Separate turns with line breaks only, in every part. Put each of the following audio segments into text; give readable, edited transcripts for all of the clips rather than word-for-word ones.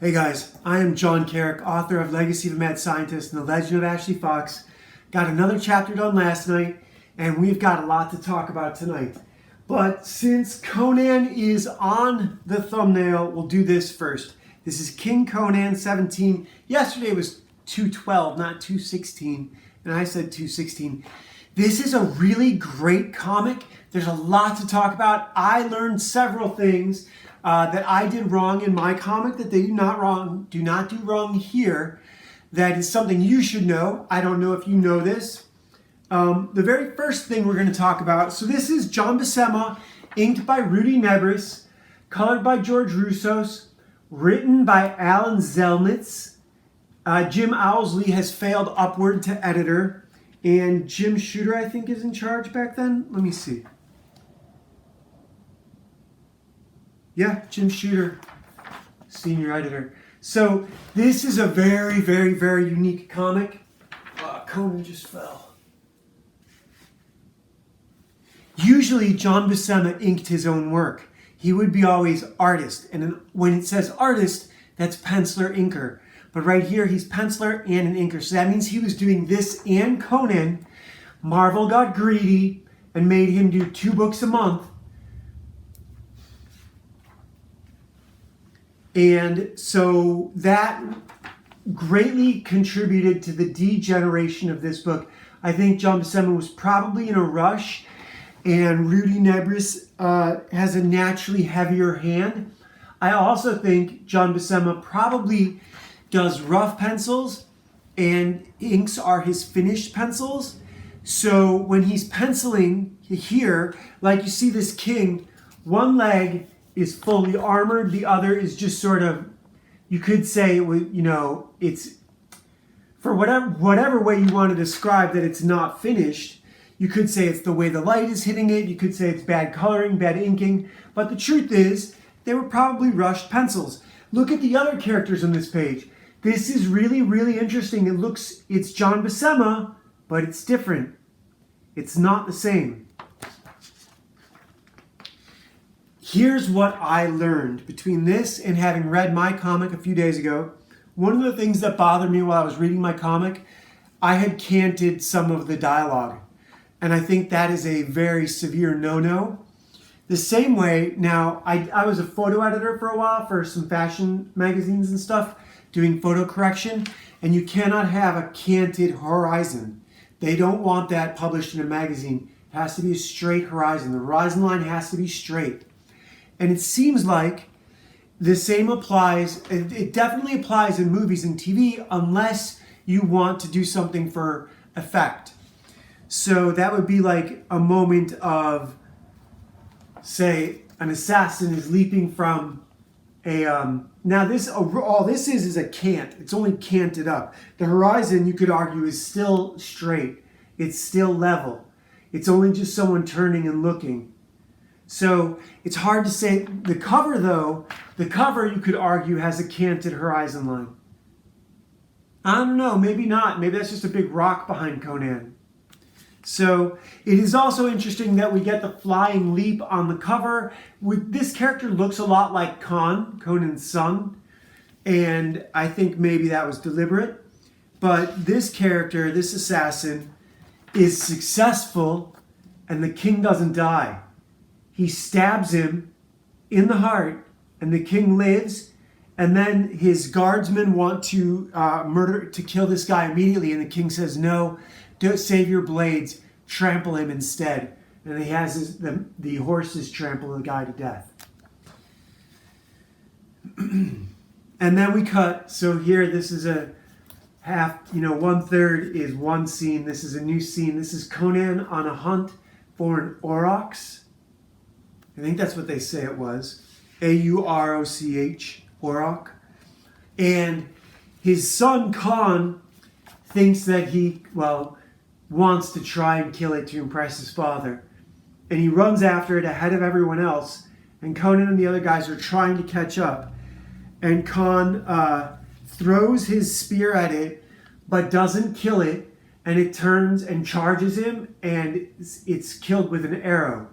Hey guys, I am John Carrick, author of Legacy of a Mad Scientist and The Legend of Ashley Fox. Got another chapter done last night, and we've got a lot to talk about tonight. But since Conan is on the thumbnail, we'll do this first. This is King Conan 17. Yesterday was 212, not 216, and I said 216. This is a really great comic. There's a lot to talk about. I learned several things that I did wrong in my comic that they do not do wrong here. That is something you should know. I don't know if you know this. The very first thing we're going to talk about, so this is John Buscema, inked by Rudy Nebris, colored by George Roussos, written by Alan Zelnitz. Jim Owsley has failed upward to editor, and Jim Shooter, I think, is in charge back then. Let me see. Yeah, Jim Shooter, senior editor. So this is a very, very, very unique comic. Conan just fell. Usually John Buscema inked his own work. He would be always artist. And when it says artist, that's penciler, inker. But right here, he's penciler and an inker. So that means he was doing this and Conan. Marvel got greedy and made him do 2 books a month. And so that greatly contributed to the degeneration of this book. I think John Buscema was probably in a rush, and Rudy Nebris has a naturally heavier hand. I also think John Buscema probably does rough pencils, and inks are his finished pencils. So when he's penciling here, like you see this king, one leg is fully armored, the other is just sort of, you could say, it's, for whatever way you want to describe that it's not finished, you could say it's the way the light is hitting it, you could say it's bad coloring, bad inking, but the truth is, they were probably rushed pencils. Look at the other characters on this page. This is really, really interesting. It's John Buscema, but it's different. It's not the same. Here's what I learned between this and having read my comic a few days ago. One of the things that bothered me while I was reading my comic, I had canted some of the dialogue. And I think that is a very severe no-no. The same way, now, I was a photo editor for a while for some fashion magazines and stuff, doing photo correction, and you cannot have a canted horizon. They don't want that published in a magazine. It has to be a straight horizon. The horizon line has to be straight. And it seems like the same applies, it definitely applies in movies and TV unless you want to do something for effect. So that would be like a moment of, say, an assassin is leaping from a, now this, all this is a cant. It's only canted up. The horizon, you could argue, is still straight. It's still level. It's only just someone turning and looking. So it's hard to say. The cover, though, you could argue has a canted horizon line. I don't know, maybe not. Maybe that's just a big rock behind Conan. So it is also interesting that we get the flying leap on the cover. This character looks a lot like Conan's son, and I think maybe that was deliberate. But this character, this assassin, is successful, and the king doesn't die. He stabs him in the heart, and the king lives. And then his guardsmen want to kill this guy immediately. And the king says, "No, don't save your blades. Trample him instead." And he has the horses trample the guy to death. And then we cut. So here, this is a half. 1/3 is one scene. This is a new scene. This is Conan on a hunt for an aurochs. I think that's what they say it was. A-U-R-O-C-H, auroch. And his son, Con, thinks that he, wants to try and kill it to impress his father. And he runs after it ahead of everyone else. And Conan and the other guys are trying to catch up. And Con throws his spear at it, but doesn't kill it. And it turns and charges him, and it's killed with an arrow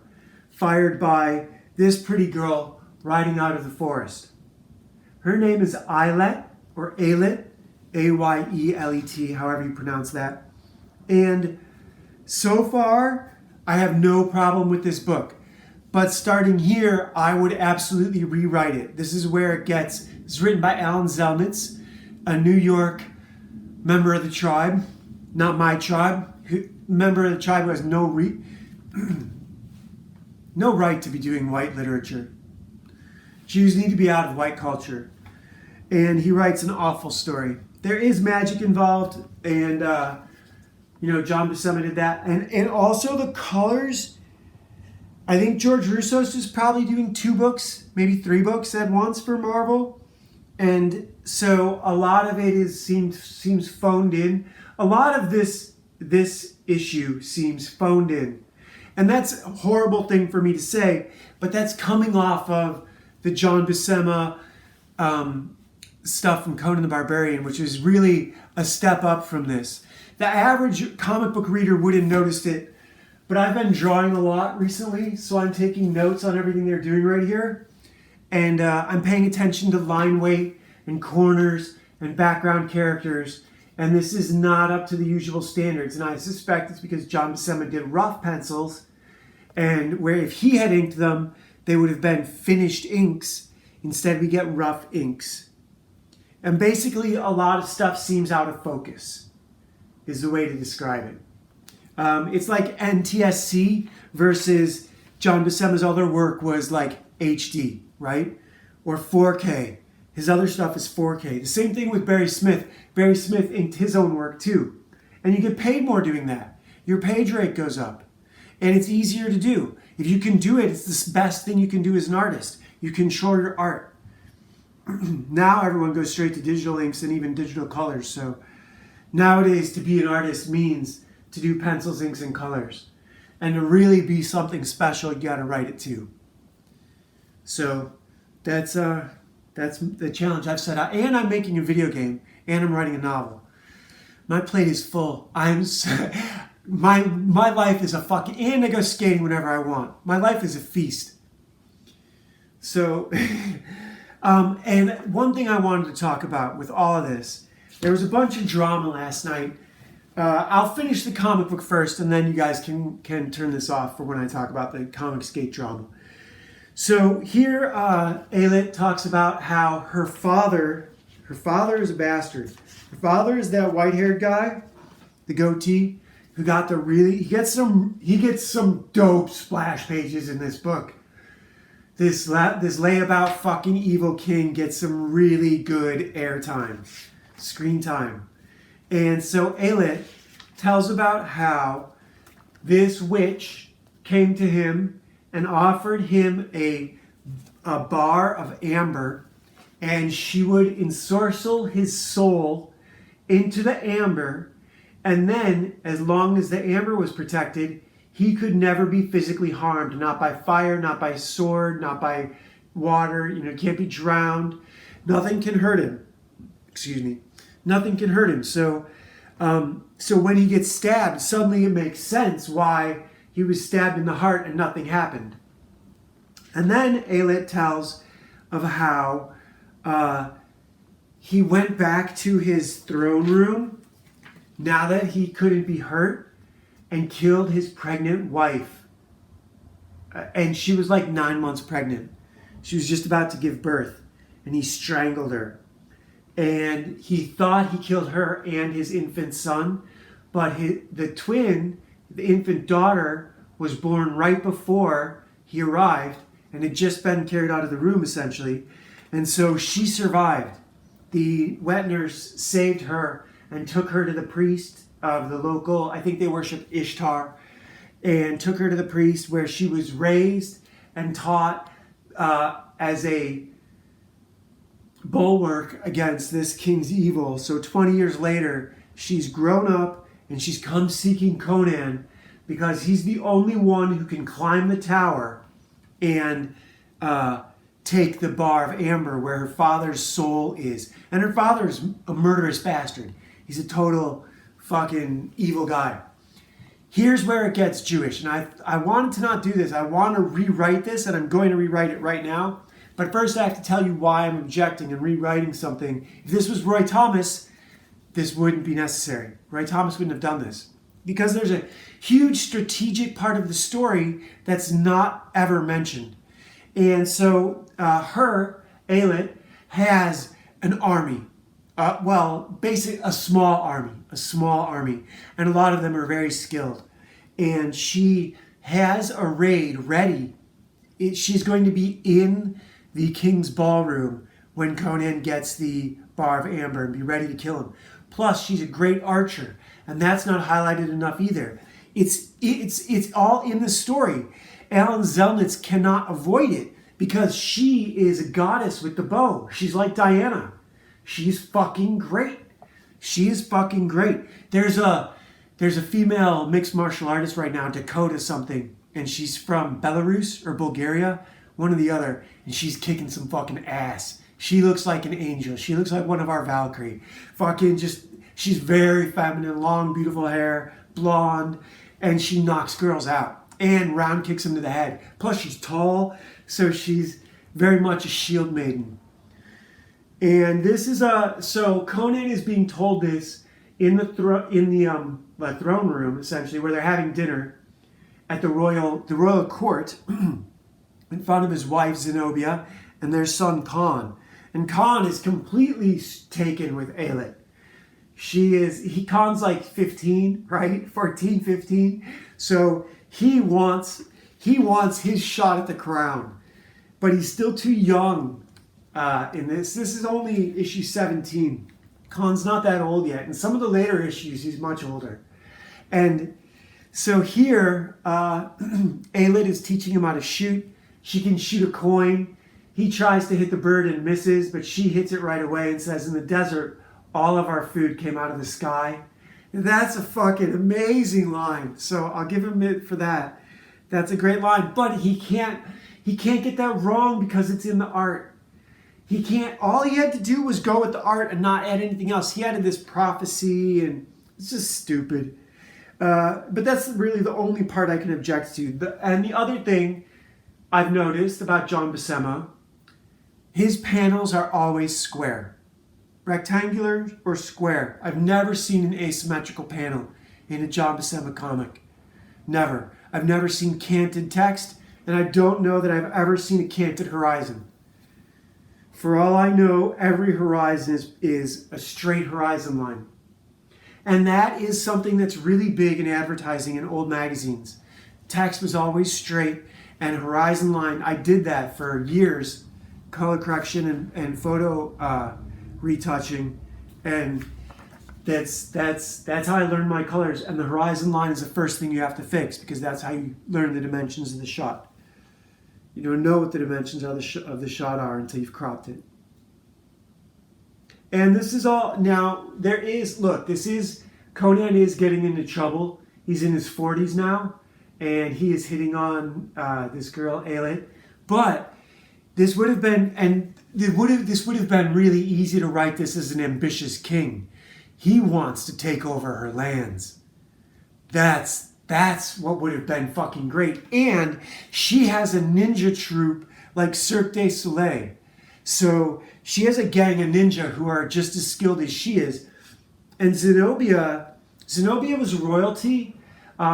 fired by this pretty girl riding out of the forest. Her name is Aylet, or Aylet, Ayelet, however you pronounce that. And so far, I have no problem with this book. But starting here, I would absolutely rewrite it. This is where it gets, it's written by Alan Zelnitz, a New York member of the tribe, not my tribe, member of the tribe who has no right to be doing white literature. Jews need to be out of white culture. And he writes an awful story. There is magic involved, and John Buscema did that. And also the colors, I think George Russo's is probably doing 2 books, maybe 3 books at once for Marvel. And so a lot of it seems phoned in. A lot of this issue seems phoned in. And that's a horrible thing for me to say, but that's coming off of the John Buscema stuff from Conan the Barbarian, which is really a step up from this. The average comic book reader wouldn't notice it, but I've been drawing a lot recently, so I'm taking notes on everything they're doing right here. And I'm paying attention to line weight and corners and background characters, and this is not up to the usual standards. And I suspect it's because John Buscema did rough pencils, and where if he had inked them, they would have been finished inks. Instead, we get rough inks. And basically, a lot of stuff seems out of focus, is the way to describe it. It's like NTSC versus John Buscema's other work was like HD, right? Or 4K. His other stuff is 4K. The same thing with Barry Smith. Barry Smith inked his own work too. And you get paid more doing that. Your page rate goes up. And it's easier to do. If you can do it, it's the best thing you can do as an artist. You control your art. Now everyone goes straight to digital inks and even digital colors. So nowadays to be an artist means to do pencils, inks, and colors. And to really be something special, you got to write it too. So that's the challenge I've set out. And I'm making a video game, and I'm writing a novel. My plate is full. My life is a fucking, and I go skating whenever I want. My life is a feast. So, and one thing I wanted to talk about with all of this, there was a bunch of drama last night. I'll finish the comic book first, and then you guys can turn this off for when I talk about the comic skate drama. So here, Aylet talks about how her father is a bastard. Her father is that white-haired guy, the goatee, who got he gets some dope splash pages in this book. This layabout fucking evil king gets some really good airtime, screen time. And so Aylet tells about how this witch came to him and offered him a bar of amber, and she would ensorcel his soul into the amber, and then, as long as the amber was protected, he could never be physically harmed, not by fire, not by sword, not by water, can't be drowned. Nothing can hurt him. Excuse me. Nothing can hurt him. So when he gets stabbed, suddenly it makes sense why he was stabbed in the heart and nothing happened. And then Aylet tells of how he went back to his throne room now that he couldn't be hurt, and killed his pregnant wife. And she was like 9 months pregnant. She was just about to give birth, and he strangled her. And he thought he killed her and his infant son, but the infant daughter, was born right before he arrived and had just been carried out of the room, essentially. And so she survived. The wet nurse saved her and took her to the priest of the local, I think they worship Ishtar, and took her to the priest, where she was raised and taught as a bulwark against this king's evil. So 20 years later, she's grown up and she's come seeking Conan because he's the only one who can climb the tower and take the bar of amber where her father's soul is. And her father is a murderous bastard. He's a total fucking evil guy. Here's where it gets Jewish. And I wanted to not do this. I want to rewrite this, and I'm going to rewrite it right now. But first I have to tell you why I'm objecting and rewriting something. If this was Roy Thomas, this wouldn't be necessary. Roy Thomas wouldn't have done this. Because there's a huge strategic part of the story that's not ever mentioned. And so Aelith, has an army. Basically a small army. And a lot of them are very skilled. And she has a raid ready. She's going to be in the king's ballroom when Conan gets the bar of amber and be ready to kill him. Plus, she's a great archer. And that's not highlighted enough either. It's all in the story. Alan Zelnitz cannot avoid it because she is a goddess with the bow. She's like Diana. She's fucking great. She is fucking great. There's a female mixed martial artist right now, Dakota something, and she's from Belarus or Bulgaria, one or the other, and she's kicking some fucking ass. She looks like an angel. She looks like one of our Valkyrie. She's very feminine, long, beautiful hair, blonde, and she knocks girls out and round kicks them to the head. Plus, she's tall, so she's very much a shield maiden. And this is so Conan is being told this in the throne room, essentially, where they're having dinner at the royal court in front of his wife Zenobia and their son Con. And Con is completely taken with Aelith. Con's like 15, right? 14, 15. So he wants his shot at the crown. But he's still too young in this. This is only issue 17. Con's not that old yet. In some of the later issues, he's much older. And so here, Aelith is teaching him how to shoot. She can shoot a coin. He tries to hit the bird and misses, but she hits it right away and says, in the desert, all of our food came out of the sky. And that's a fucking amazing line. So I'll give him it for that. That's a great line. But he can't get that wrong because it's in the art. He can't, all he had to do was go with the art and not add anything else. He added this prophecy and it's just stupid. But that's really the only part I can object to. And the other thing I've noticed about John Buscema, his panels are always square. Rectangular or square. I've never seen an asymmetrical panel in a John Buscema comic. Never. I've never seen canted text, and I don't know that I've ever seen a canted horizon. For all I know, every horizon is a straight horizon line. And that is something that's really big in advertising in old magazines. Text was always straight, and horizon line, I did that for years, color correction and photo retouching, and that's how I learned my colors. And the horizon line is the first thing you have to fix because that's how you learn the dimensions of the shot. You don't know what the dimensions of the shot are until you've cropped it. And this is all now. Conan is getting into trouble. He's in his 40s now, and he is hitting on this girl Aelith. But this would have been really easy to write this as an ambitious king. He wants to take over her lands. That's what would have been fucking great. And she has a ninja troupe like Cirque du Soleil. So she has a gang of ninja who are just as skilled as she is. And Zenobia was royalty.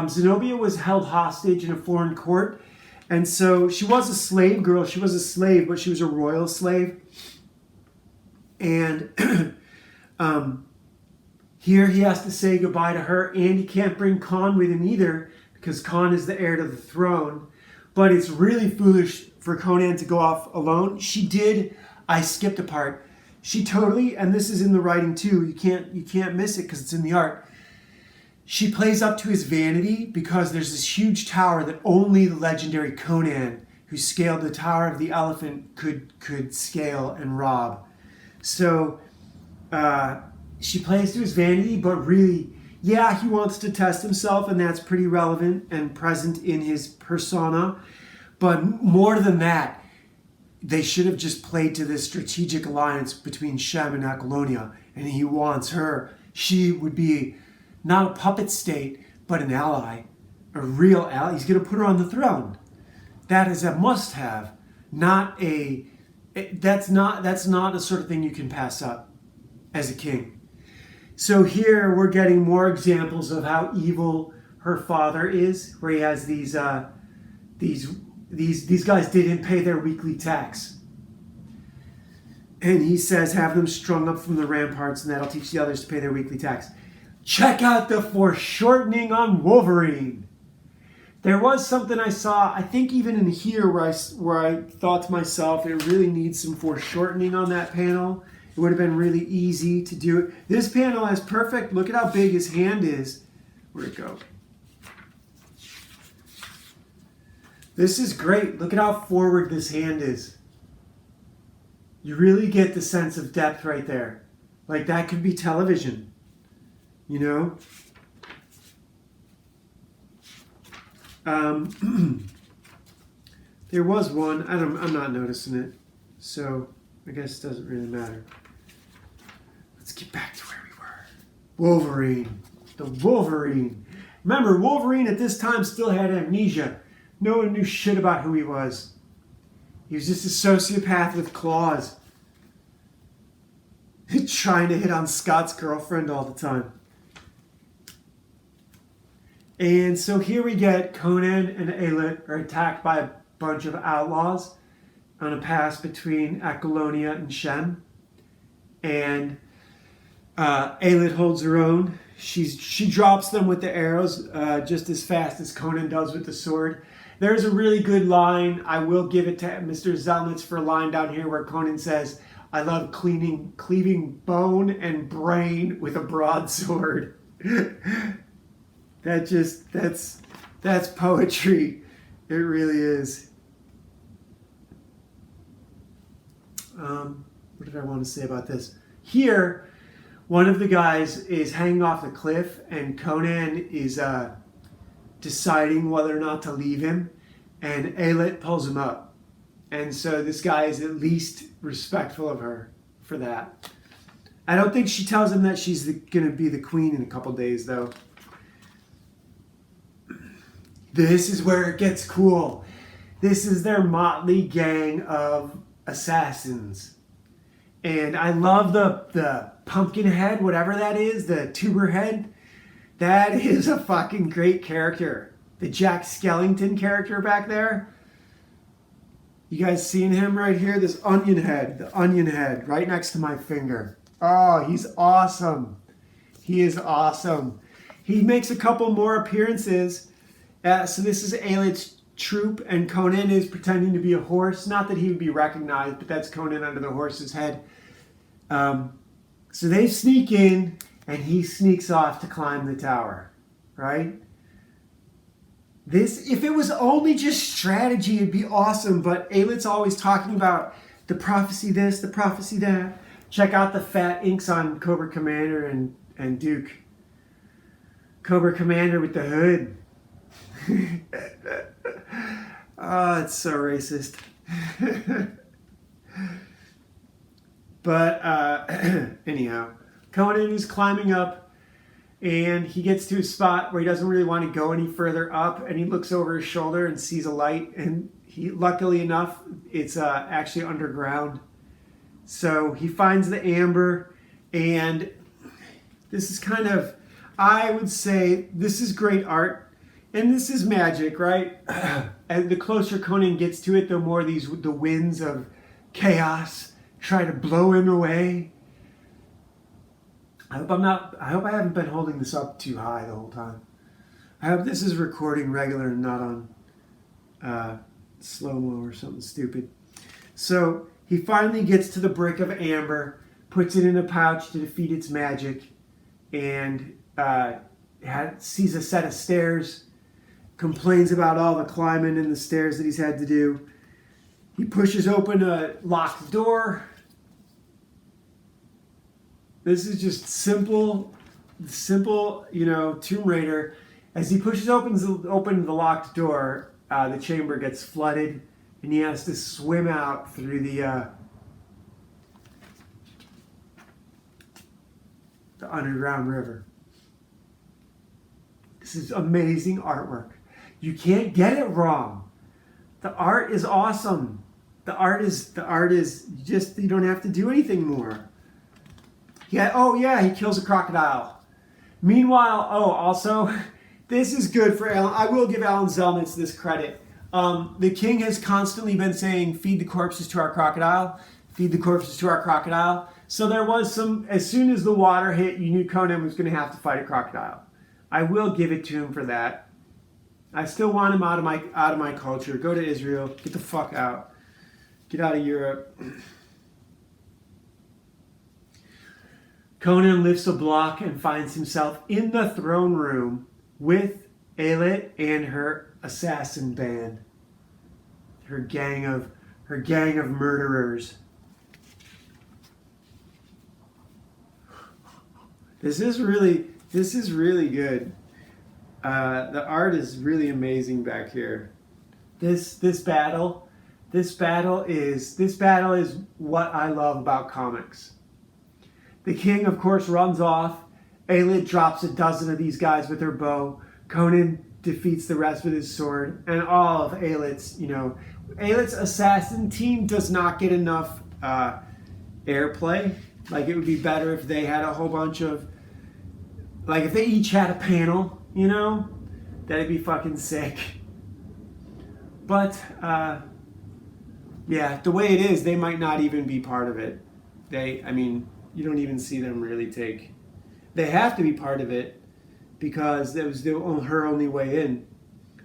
Zenobia was held hostage in a foreign court. And so she was a slave girl. She was a slave, but she was a royal slave. And here he has to say goodbye to her, and he can't bring Con with him either because Con is the heir to the throne. But it's really foolish for Conan to go off alone. I skipped a part. She totally, and this is in the writing too, you can't miss it because it's in the art. She plays up to his vanity because there's this huge tower that only the legendary Conan, who scaled the Tower of the Elephant, could scale and rob. So she plays to his vanity, but really, yeah, he wants to test himself, and that's pretty relevant and present in his persona. But more than that, they should have just played to this strategic alliance between Shem and Apollonia, and he wants her. She would be not a puppet state, but an ally, a real ally. He's going to put her on the throne. That is a must-have, not a That's not the sort of thing you can pass up as a king. So here we're getting more examples of how evil her father is, where he has these guys didn't pay their weekly tax. And he says, have them strung up from the ramparts, and that'll teach the others to pay their weekly tax. Check out the foreshortening on Wolverine. There was something I saw, I think even in here, where I thought to myself, it really needs some foreshortening on that panel. It would have been really easy to do it. This panel is perfect. Look at how big his hand is. Where'd it go? This is great. Look at how forward this hand is. You really get the sense of depth right there. Like that could be television, you know? There was one, I'm not noticing it, so I guess it doesn't really matter. Let's get back to where we were. Wolverine. The Wolverine. Remember, Wolverine at this time still had amnesia. No one knew shit about who he was. He was just a sociopath with claws. Trying to hit on Scott's girlfriend all the time. And so here we get Conan and Aelith are attacked by a bunch of outlaws on a pass between Aquilonia and Shem. And Aelith holds her own. She drops them with the arrows just as fast as Conan does with the sword. There's a really good line. I will give it to Mr. Zelnitz for a line down here where Conan says, I love cleaving bone and brain with a broadsword. That's poetry. It really is. What did I want to say about this? Here, one of the guys is hanging off the cliff, and Conan is deciding whether or not to leave him, and Aelith pulls him up. And so this guy is at least respectful of her for that. I don't think she tells him that she's going to be the queen in a couple days, though. This is where it gets cool. This is their motley gang of assassins. And I love the pumpkin head, whatever that is, the tuber head. That is a fucking great character. The Jack Skellington character back there. You guys seen him right here? This onion head, the onion head, right next to my finger. Oh, he's awesome. He is awesome. He makes a couple more appearances. So this is Aelith's troop, and Conan is pretending to be a horse. Not that he would be recognized, but that's Conan under the horse's head. So they sneak in, and he sneaks off to climb the tower, right? This, if it was only just strategy, it'd be awesome, but Aelith's always talking about the prophecy this, the prophecy that. Check out the fat inks on Cobra Commander and Duke. Cobra Commander with the hood. Oh, it's so racist. But anyhow, Conan is climbing up, and he gets to a spot where he doesn't really want to go any further up, and he looks over his shoulder and sees a light, and luckily enough, it's actually underground. So he finds the amber, and this is kind of, I would say, this is great art. And this is magic, right? And the closer Conan gets to it, the more the winds of chaos try to blow him away. I hope I haven't been holding this up too high the whole time. I hope this is recording regular and not on slow-mo or something stupid. So he finally gets to the brick of amber, puts it in a pouch to defeat its magic, and sees a set of stairs. Complains about all the climbing and the stairs that he's had to do. He pushes open a locked door. This is just simple, Tomb Raider. As he pushes open the locked door, the chamber gets flooded, and he has to swim out through the underground river. This is amazing artwork. You can't get it wrong. The art is awesome. the art is just, you don't have to do anything more. Yeah, oh yeah, he kills a crocodile. Meanwhile, also, this is good for Alan. I will give Alan Zelnitz this credit. The king has constantly been saying, feed the corpses to our crocodile, feed the corpses to our crocodile. So there was some, as soon as the water hit, you knew Conan was going to have to fight a crocodile. I will give it to him for that. I still want him out of my culture. Go to Israel. Get the fuck out. Get out of Europe. Conan lifts a block and finds himself in the throne room with Aelith and her assassin band. Her gang of murderers. This is really good. The art is really amazing back here. This battle is what I love about comics. The king, of course, runs off. Aelith drops a dozen of these guys with her bow. Conan defeats the rest with his sword, and all of Aelith's assassin team does not get enough airplay. Like, it would be better if they had a whole bunch of, like, if they each had a panel, that'd be fucking sick. But yeah, the way it is, they might not even be part of it. You don't even see them really take. They have to be part of it because that was her only way in.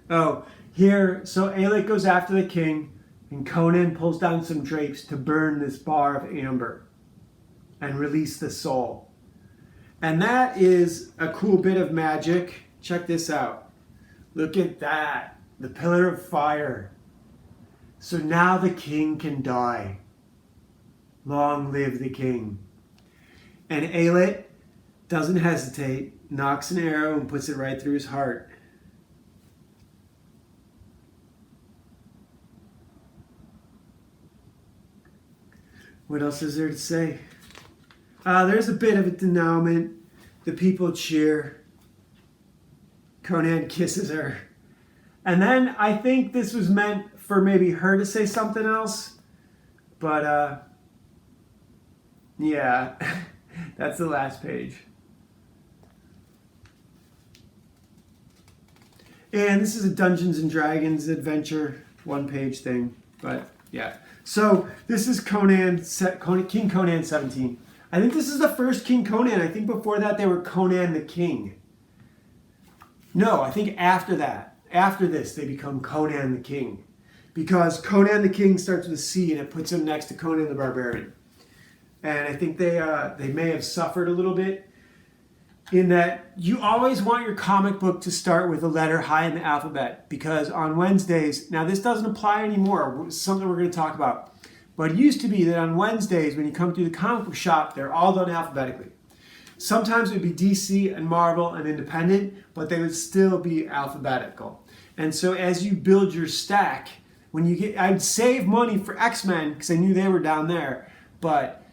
Oh, here, so Aelith goes after the king, and Conan pulls down some drapes to burn this bar of amber and release the soul. And that is a cool bit of magic. Check this out. Look at that. The pillar of fire. So now the king can die. Long live the king. And Aelith doesn't hesitate, knocks an arrow and puts it right through his heart. What else is there to say? There's a bit of a denouement. The people cheer. Conan kisses her. And then I think this was meant for maybe her to say something else. But, yeah, that's the last page. And this is a Dungeons and Dragons adventure one-page thing. But, yeah. So, this is King Conan 17. I think this is the first King Conan. I think before that they were Conan the King. No, I think after that, after this, they become Conan the King. Because Conan the King starts with a C and it puts him next to Conan the Barbarian. And I think they may have suffered a little bit in that you always want your comic book to start with a letter high in the alphabet. Because on Wednesdays, now this doesn't apply anymore, it's something we're going to talk about. But it used to be that on Wednesdays, when you come through the comic book shop, they're all done alphabetically. Sometimes it would be DC and Marvel and Independent, but they would still be alphabetical. And so as you build your stack, I'd save money for X-Men because I knew they were down there, but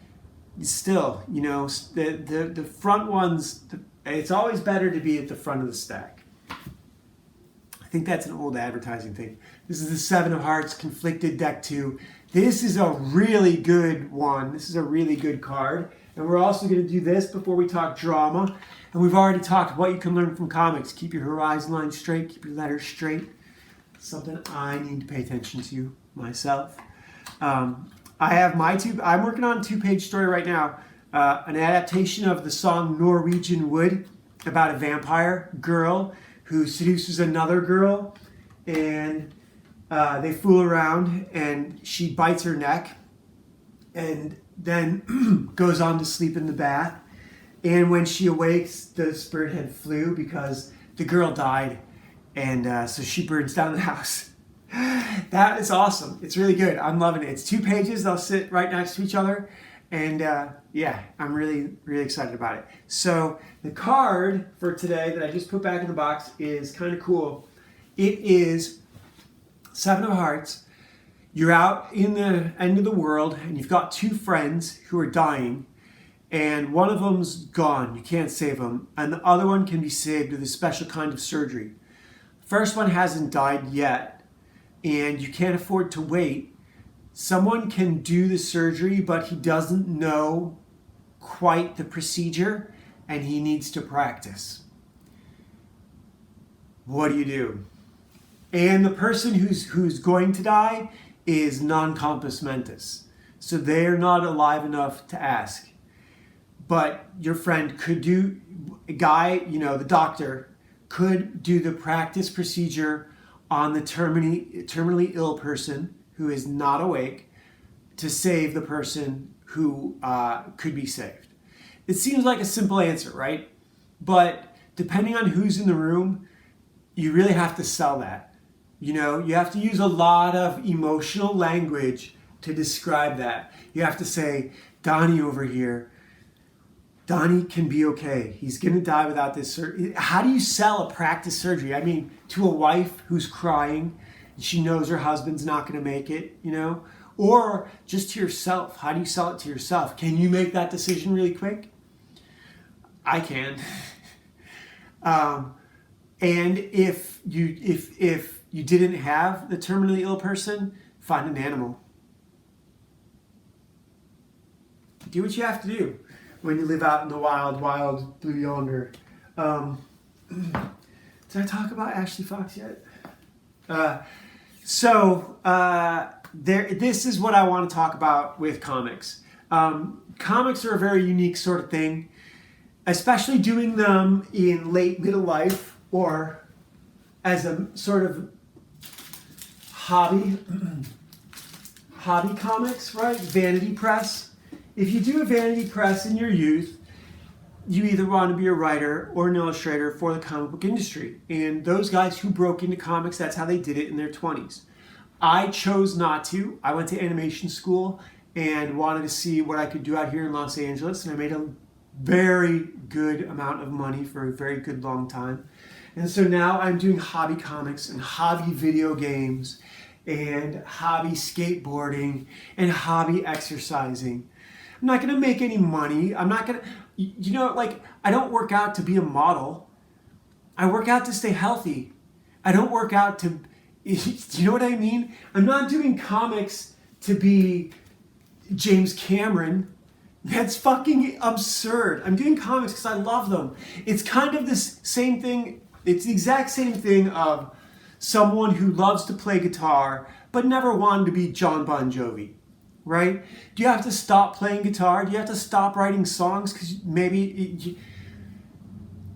still, the front ones, it's always better to be at the front of the stack. I think that's an old advertising thing. This is the Seven of Hearts, Conflicted Deck 2. This is a really good one. This is a really good card. And we're also going to do this before we talk drama. And we've already talked what you can learn from comics. Keep your horizon line straight. Keep your letters straight. Something I need to pay attention to myself. I'm working on a 2-page story right now. An adaptation of the song Norwegian Wood about a vampire girl who seduces another girl. And they fool around and she bites her neck and then goes on to sleep in the bath. And when she awakes, the spirit head flew because the girl died. And so she burns down the house. That is awesome. It's really good. I'm loving it. It's 2 pages. They'll sit right next to each other. And yeah, I'm really, really excited about it. So the card for today that I just put back in the box is kind of cool. It is Seven of Hearts. You're out in the end of the world and you've got 2 friends who are dying and one of them's gone. You can't save them. And the other one can be saved with a special kind of surgery. First one hasn't died yet and you can't afford to wait. someone can do the surgery, but he doesn't know quite the procedure and he needs to practice. What do you do? And the person who's going to die is non-compos mentis. So they're not alive enough to ask. But your friend could do, a guy, the doctor, could do the practice procedure on the terminally ill person who is not awake to save the person who could be saved. It seems like a simple answer, right? But depending on who's in the room, you really have to sell that. You have to use a lot of emotional language to describe that. You have to say, Donnie over here, Donnie can be okay. He's going to die without this surgery. How do you sell a practice surgery? I mean, to a wife who's crying, and she knows her husband's not going to make it, Or just to yourself. How do you sell it to yourself? Can you make that decision really quick? I can. And if you didn't have the terminally ill person, find an animal. Do what you have to do when you live out in the wild blue yonder. Did I talk about Ashley Fox yet? This is what I want to talk about with comics. Comics are a very unique sort of thing, especially doing them in late middle life or as a sort of hobby comics, right? Vanity press. If you do a vanity press in your youth, you either want to be a writer or an illustrator for the comic book industry. And those guys who broke into comics, that's how they did it in their 20s. I chose not to. I went to animation school and wanted to see what I could do out here in Los Angeles. And I made a very good amount of money for a very good long time. And so now I'm doing hobby comics and hobby video games and hobby skateboarding and hobby exercising. I'm not going to make any money. I'm not going to, I don't work out to be a model. I work out to stay healthy. I don't work out to, do you know what I mean? I'm not doing comics to be James Cameron. That's fucking absurd. I'm doing comics because I love them. It's kind of this same thing. It's the exact same thing of someone who loves to play guitar but never wanted to be John Bon Jovi, right? Do you have to stop playing guitar? Do you have to stop writing songs? Because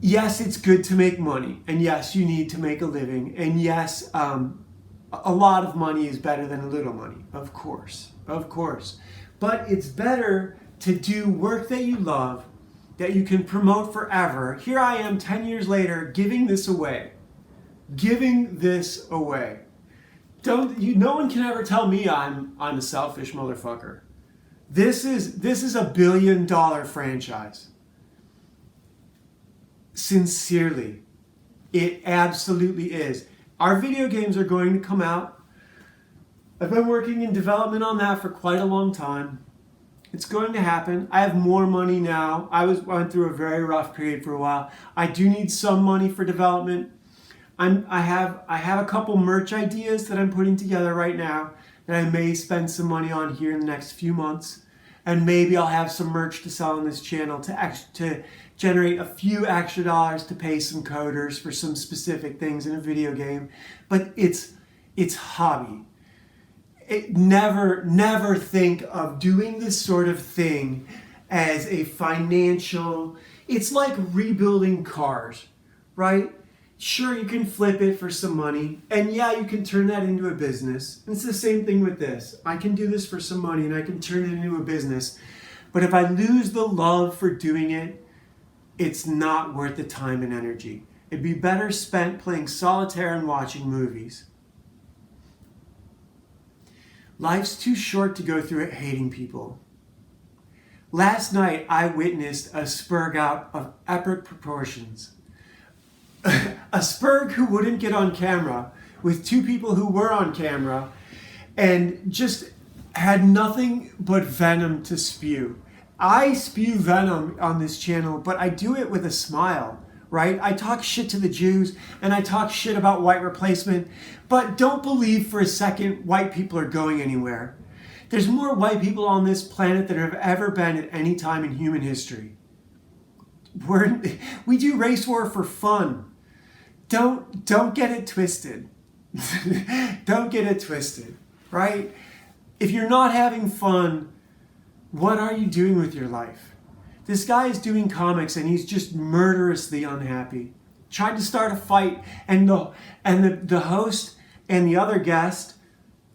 yes, it's good to make money. And yes, you need to make a living. And yes, a lot of money is better than a little money. Of course. But it's better to do work that you love, that you can promote forever. Here I am 10 years later giving this away. No one can ever tell me I'm a selfish motherfucker. This is $1 billion franchise. Sincerely. It absolutely is. Our video games are going to come out. I've been working in development on that for quite a long time. It's going to happen. I have more money now. I went through a very rough period for a while. I do need some money for development. I have a couple merch ideas that I'm putting together right now that I may spend some money on here in the next few months. And maybe I'll have some merch to sell on this channel to generate a few extra dollars to pay some coders for some specific things in a video game. But it's hobby. Never think of doing this sort of thing as a financial. It's like rebuilding cars, right? Sure, you can flip it for some money, and yeah, you can turn that into a business. It's the same thing with this. I can do this for some money and I can turn it into a business. But if I lose the love for doing it, it's not worth the time and energy. It'd be better spent playing solitaire and watching movies. Life's too short to go through it hating people. Last night, I witnessed a spurg out of epic proportions. A spurg who wouldn't get on camera with two people who were on camera and just had nothing but venom to spew. I spew venom on this channel, but I do it with a smile, right? I talk shit to the Jews and I talk shit about white replacement, but don't believe for a second white people are going anywhere. There's more white people on this planet than have ever been at any time in human history. We do race war for fun. Don't get it twisted. Don't get it twisted, right? If you're not having fun, what are you doing with your life? This guy is doing comics and he's just murderously unhappy. Tried to start a fight, and the host and the other guest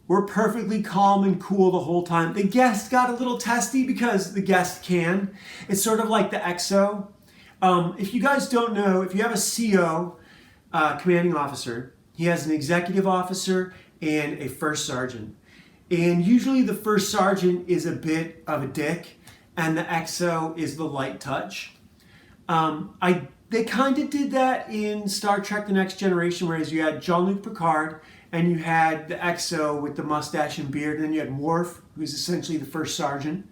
were perfectly calm and cool the whole time. The guest got a little testy because the guest can. It's sort of like the XO. If you guys don't know, if you have a CO, commanding officer, he has an executive officer and a first sergeant. And usually the first sergeant is a bit of a dick, and the XO is the light touch. They kind of did that in Star Trek The Next Generation, whereas you had Jean-Luc Picard, and you had the XO with the mustache and beard, and then you had Worf, who's essentially the first sergeant.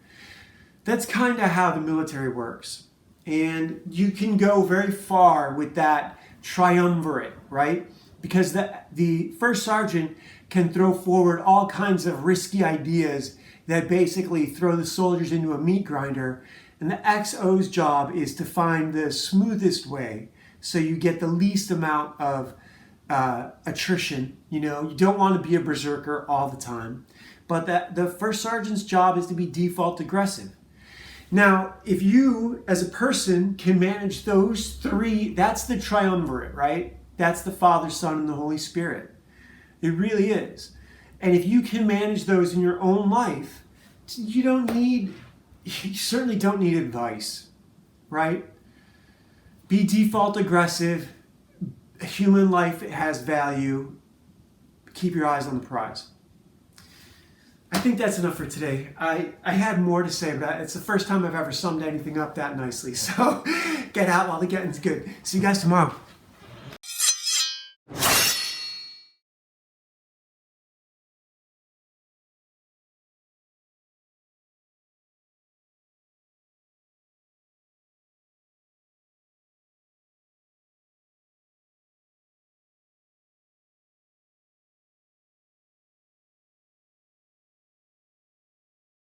That's kind of how the military works. And you can go very far with that triumvirate, right? Because the first sergeant can throw forward all kinds of risky ideas that basically throw the soldiers into a meat grinder. And the XO's job is to find the smoothest way so you get the least amount of attrition. You don't want to be a berserker all the time. But the first sergeant's job is to be default aggressive. Now, if you, as a person, can manage those three, that's the triumvirate, right? That's the Father, Son, and the Holy Spirit. It really is. And if you can manage those in your own life, you certainly don't need advice, right? Be default aggressive. Human life has value. Keep your eyes on the prize. I think that's enough for today. I had more to say, but it's the first time I've ever summed anything up that nicely. So get out while the getting's good. See you guys tomorrow.